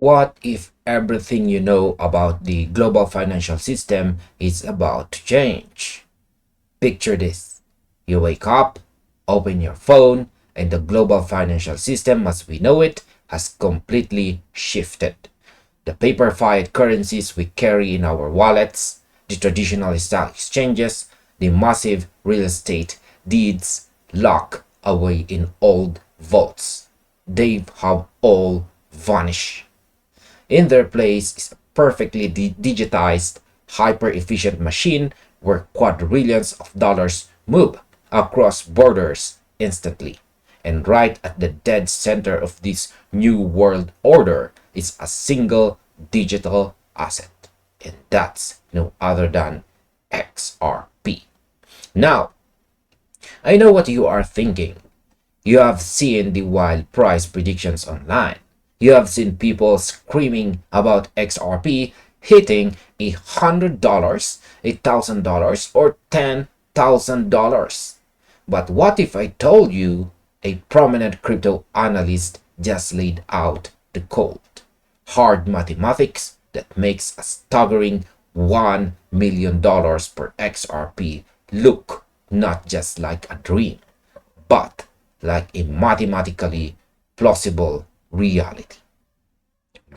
What if everything you know about the global financial system is about to change? Picture this. You wake up, open your phone, and the global financial system as we know it has completely shifted. The paper fiat currencies we carry in our wallets, the traditional stock exchanges, the massive real estate deeds locked away in old vaults. They have all vanished. In their place is a perfectly digitized, hyper-efficient machine where quadrillions of dollars move across borders instantly. And right at the dead center of this new world order is a single digital asset. And that's no other than XRP. Now, I know what you are thinking. You have seen the wild price predictions online. You have seen people screaming about XRP hitting $100, $1,000, or $10,000. But what if I told you a prominent crypto analyst just laid out the cold, hard mathematics that makes a staggering $1 million per XRP look not just like a dream, but like a mathematically plausible reality,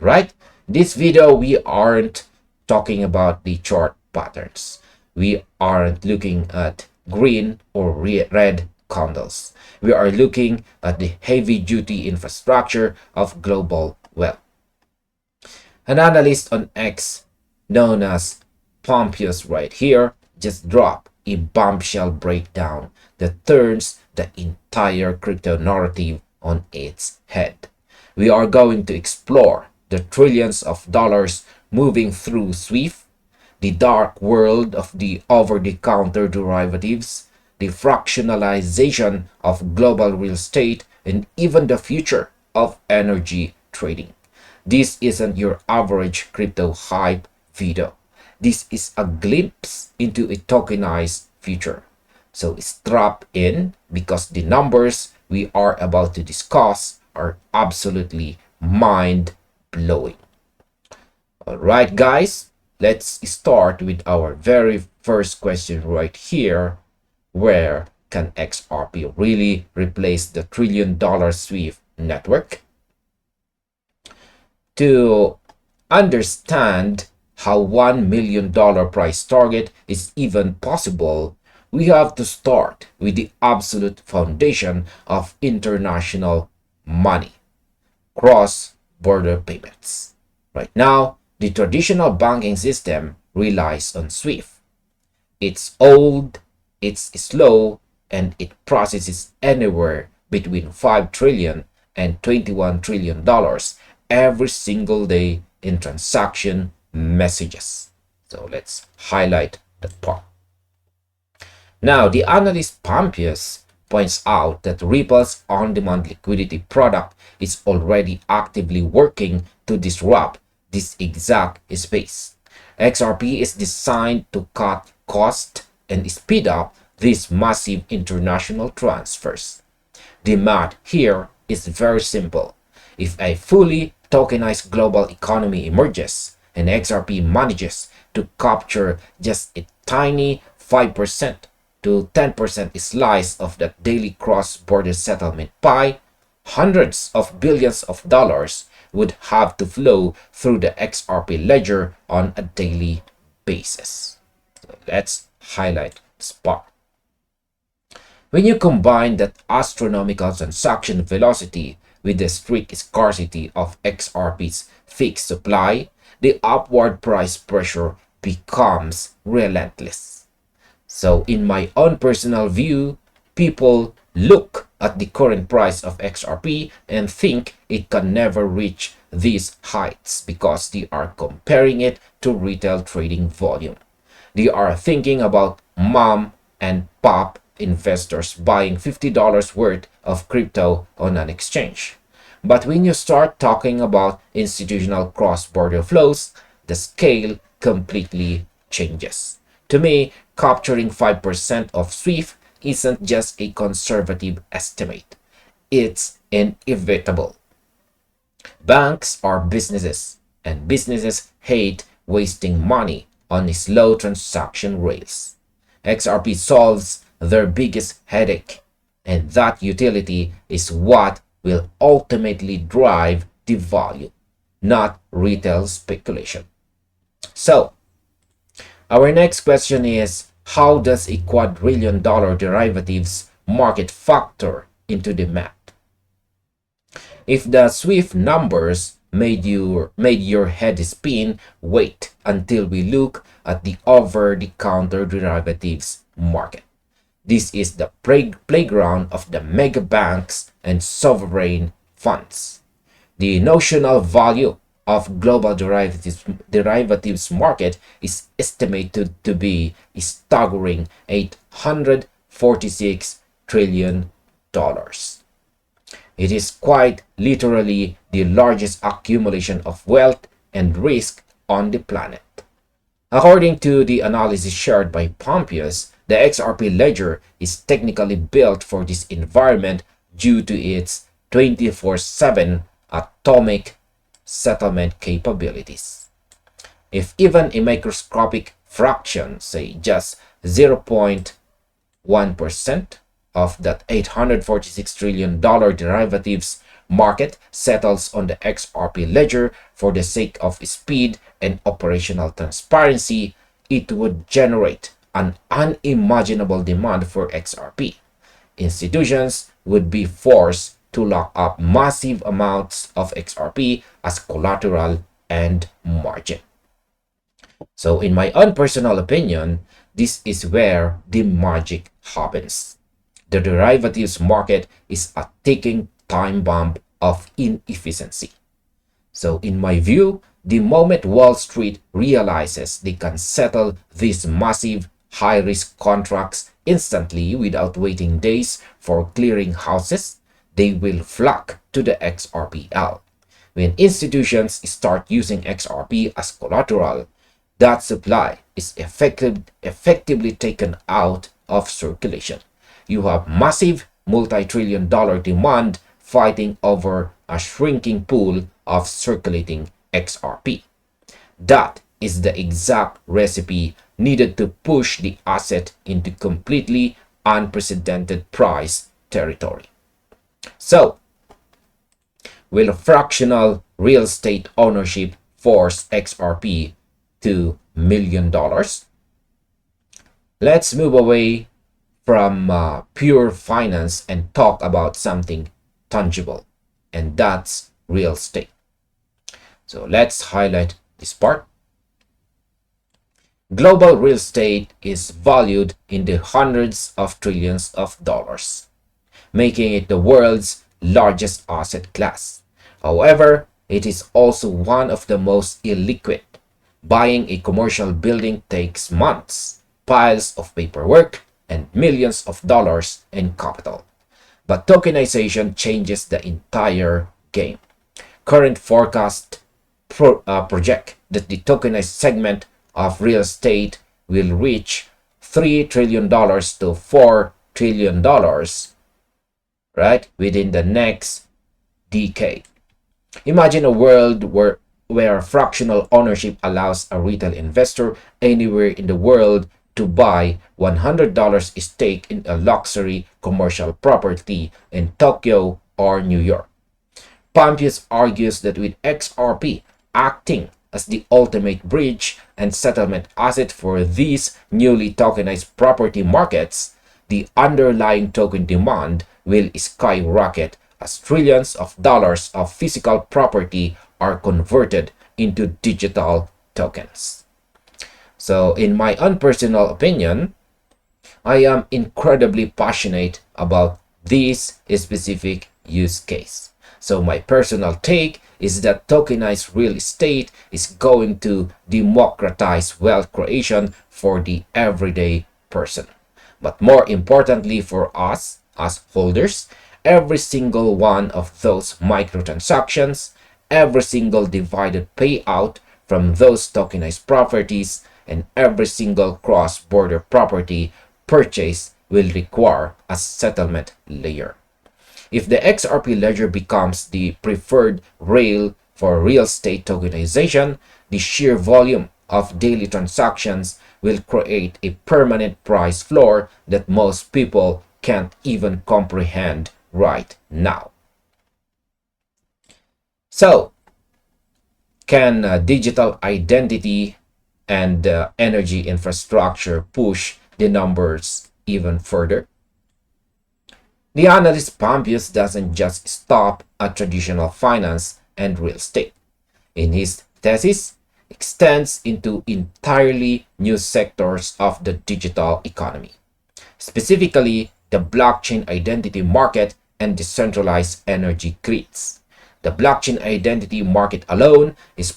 right? This video, we aren't talking about the chart patterns. We aren't looking at green or red candles. We are looking at the heavy duty infrastructure of global wealth. An analyst on X known as Pumpius right here just dropped a bombshell breakdown that turns the entire crypto narrative on its head. We are going to explore the trillions of dollars moving through SWIFT, the dark world of the over-the-counter derivatives, the fractionalization of global real estate, and even the future of energy trading. This isn't your average crypto hype video. This is a glimpse into a tokenized future. So strap in because the numbers we are about to discuss are absolutely mind-blowing. Alright guys, let's start with our very first question right here. Where can XRP really replace the trillion-dollar SWIFT network? To understand how $1 million price target is even possible, we have to start with the absolute foundation of international money, cross-border payments. Right now, the traditional banking system relies on SWIFT. It's old, it's slow, and it processes anywhere between $5 trillion and $21 trillion every single day in transaction messages. So let's highlight that part. Now, the analyst Pumpius points out that Ripple's on-demand liquidity product is already actively working to disrupt this exact space. XRP is designed to cut cost and speed up these massive international transfers. The math here is very simple. If a fully tokenized global economy emerges and XRP manages to capture just a tiny 5% to 10% slice of that daily cross-border settlement pie, hundreds of billions of dollars would have to flow through the XRP ledger on a daily basis. So let's highlight this part. When you combine that astronomical transaction velocity with the strict scarcity of XRP's fixed supply, the upward price pressure becomes relentless. So in my own personal view, people look at the current price of XRP and think it can never reach these heights because they are comparing it to retail trading volume. They are thinking about mom and pop investors buying $50 worth of crypto on an exchange. But when you start talking about institutional cross-border flows, the scale completely changes. To me, capturing 5% of SWIFT isn't just a conservative estimate. It's inevitable. Banks are businesses, and businesses hate wasting money on slow transaction rails. XRP solves their biggest headache, and that utility is what will ultimately drive the value, not retail speculation. So, our next question is, how does a quadrillion dollar derivatives market factor into the map? If the Swift numbers made your head spin, wait until we look at the over-the-counter derivatives market. This is the playground of the mega banks and sovereign funds. The notional value of global derivatives market is estimated to be a staggering $846 trillion. It is quite literally the largest accumulation of wealth and risk on the planet. According to the analysis shared by Pumpius, the XRP ledger is technically built for this environment due to its 24/7 atomic settlement capabilities. If even a microscopic fraction, say just 0.1% of that $846 trillion derivatives market settles on the XRP ledger for the sake of speed and operational transparency, it would generate an unimaginable demand for XRP. Institutions would be forced to lock up massive amounts of XRP as collateral and margin. So in my own personal opinion, this is where the magic happens. The derivatives market is a ticking time bomb of inefficiency. So in my view, the moment Wall Street realizes they can settle these massive high-risk contracts instantly without waiting days for clearing houses, they will flock to the XRPL. When institutions start using XRP as collateral, that supply is effectively taken out of circulation. You have massive multi-trillion dollar demand fighting over a shrinking pool of circulating XRP. That is the exact recipe needed to push the asset into completely unprecedented price territory. So, will fractional real estate ownership force XRP to $1 million? Let's move away from pure finance and talk about something tangible, and that's real estate. So let's highlight this part. Global real estate is valued in the hundreds of trillions of dollars, making it the world's largest asset class. However, it is also one of the most illiquid. Buying a commercial building takes months, piles of paperwork, and millions of dollars in capital. But tokenization changes the entire game. Current forecasts project that the tokenized segment of real estate will reach $3 trillion to $4 trillion, right, within the next decade. Imagine a world where fractional ownership allows a retail investor anywhere in the world to buy $100 stake in a luxury commercial property in Tokyo or New York. Pumpius argues that with XRP acting as the ultimate bridge and settlement asset for these newly tokenized property markets, the underlying token demand will skyrocket as trillions of dollars of physical property are converted into digital tokens. So in my own personal opinion, I am incredibly passionate about this specific use case. So my personal take is that tokenized real estate is going to democratize wealth creation for the everyday person. But more importantly for us as holders, every single one of those microtransactions, every single divided payout from those tokenized properties, and every single cross-border property purchase will require a settlement layer. If the XRP ledger becomes the preferred rail for real estate tokenization, the sheer volume of daily transactions will create a permanent price floor that most people can't even comprehend right now. So, can digital identity and energy infrastructure push the numbers even further? The analyst Pumpius doesn't just stop at traditional finance and real estate. In his thesis, extends into entirely new sectors of the digital economy, specifically the blockchain identity market and decentralized energy grids. The blockchain identity market alone is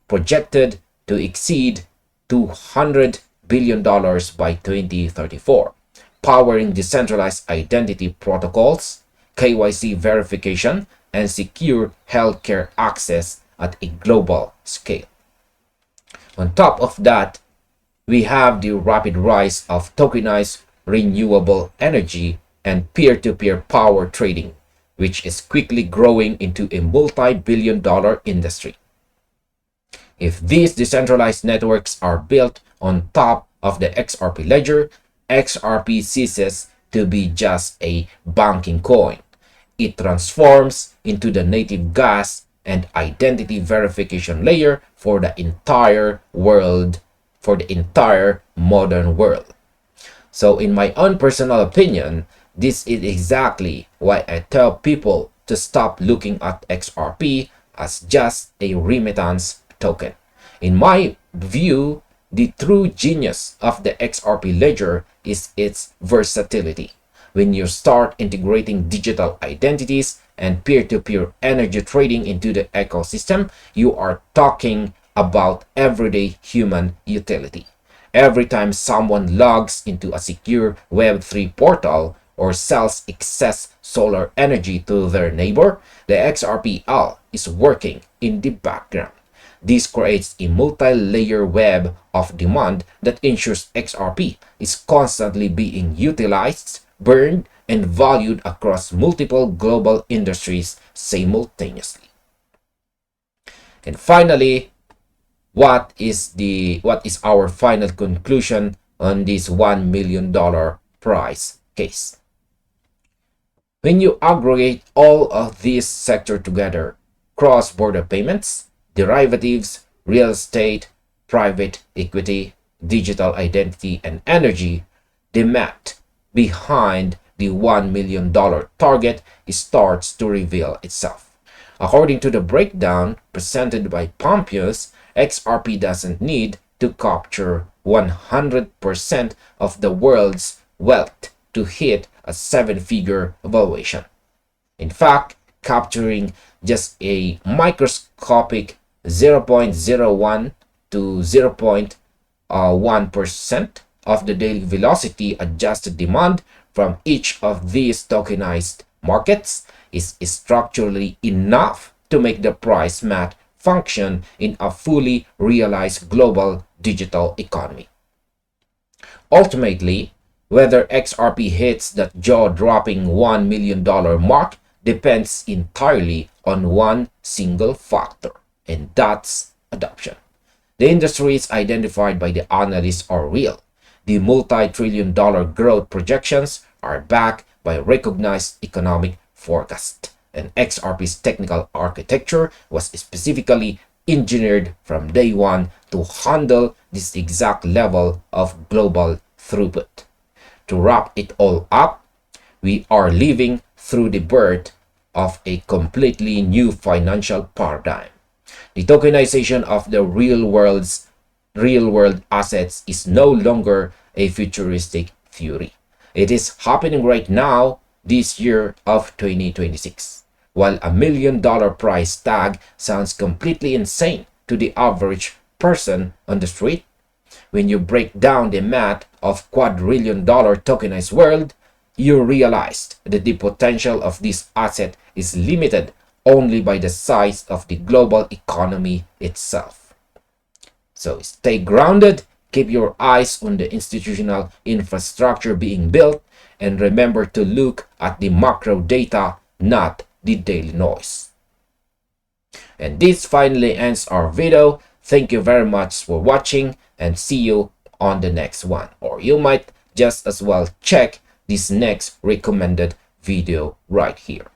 projected to exceed $200 billion by 2034, powering decentralized identity protocols, KYC verification, and secure healthcare access at a global scale. On top of that, we have the rapid rise of tokenized renewable energy and peer-to-peer power trading, which is quickly growing into a multi-billion-dollar industry. If these decentralized networks are built on top of the XRP ledger, XRP ceases to be just a banking coin. It transforms into the native gas and identity verification layer for the entire world, for the entire modern world. So in my own personal opinion, this is exactly why I tell people to stop looking at XRP as just a remittance token. In my view, the true genius of the XRP ledger is its versatility. When you start integrating digital identities and peer-to-peer energy trading into the ecosystem, you are talking about everyday human utility. Every time someone logs into a secure Web3 portal or sells excess solar energy to their neighbor, the XRPL is working in the background. This creates a multi-layer web of demand that ensures XRP is constantly being utilized, burned, and valued across multiple global industries simultaneously. And finally, what is our final conclusion on this $1 million price case? When you aggregate all of these sectors together, cross-border payments, derivatives, real estate, private equity, digital identity, and energy, the math behind the $1 million target starts to reveal itself. According to the breakdown presented by Pumpius, XRP doesn't need to capture 100% of the world's wealth to hit a seven-figure valuation. In fact, capturing just a microscopic 0.01 to 0.1% of the daily velocity adjusted demand from each of these tokenized markets is structurally enough to make the price math function in a fully realized global digital economy. Ultimately, whether XRP hits that jaw-dropping $1 million mark depends entirely on one single factor, and that's adoption. The industries identified by the analysts are real. The multi-trillion-dollar growth projections are backed by recognized economic forecast, and XRP's technical architecture was specifically engineered from day one to handle this exact level of global throughput. To wrap it all up, we are living through the birth of a completely new financial paradigm. The tokenization of the real world assets is no longer a futuristic theory. It is happening right now, this year of 2026. While $1 million price tag sounds completely insane to the average person on the street, when you break down the math of quadrillion-dollar tokenized world, you realize that the potential of this asset is limited only by the size of the global economy itself. So stay grounded, keep your eyes on the institutional infrastructure being built, and remember to look at the macro data not the daily noise. And this finally ends our video. Thank you very much for watching, and see you on the next one. Or you might just as well check this next recommended video right here.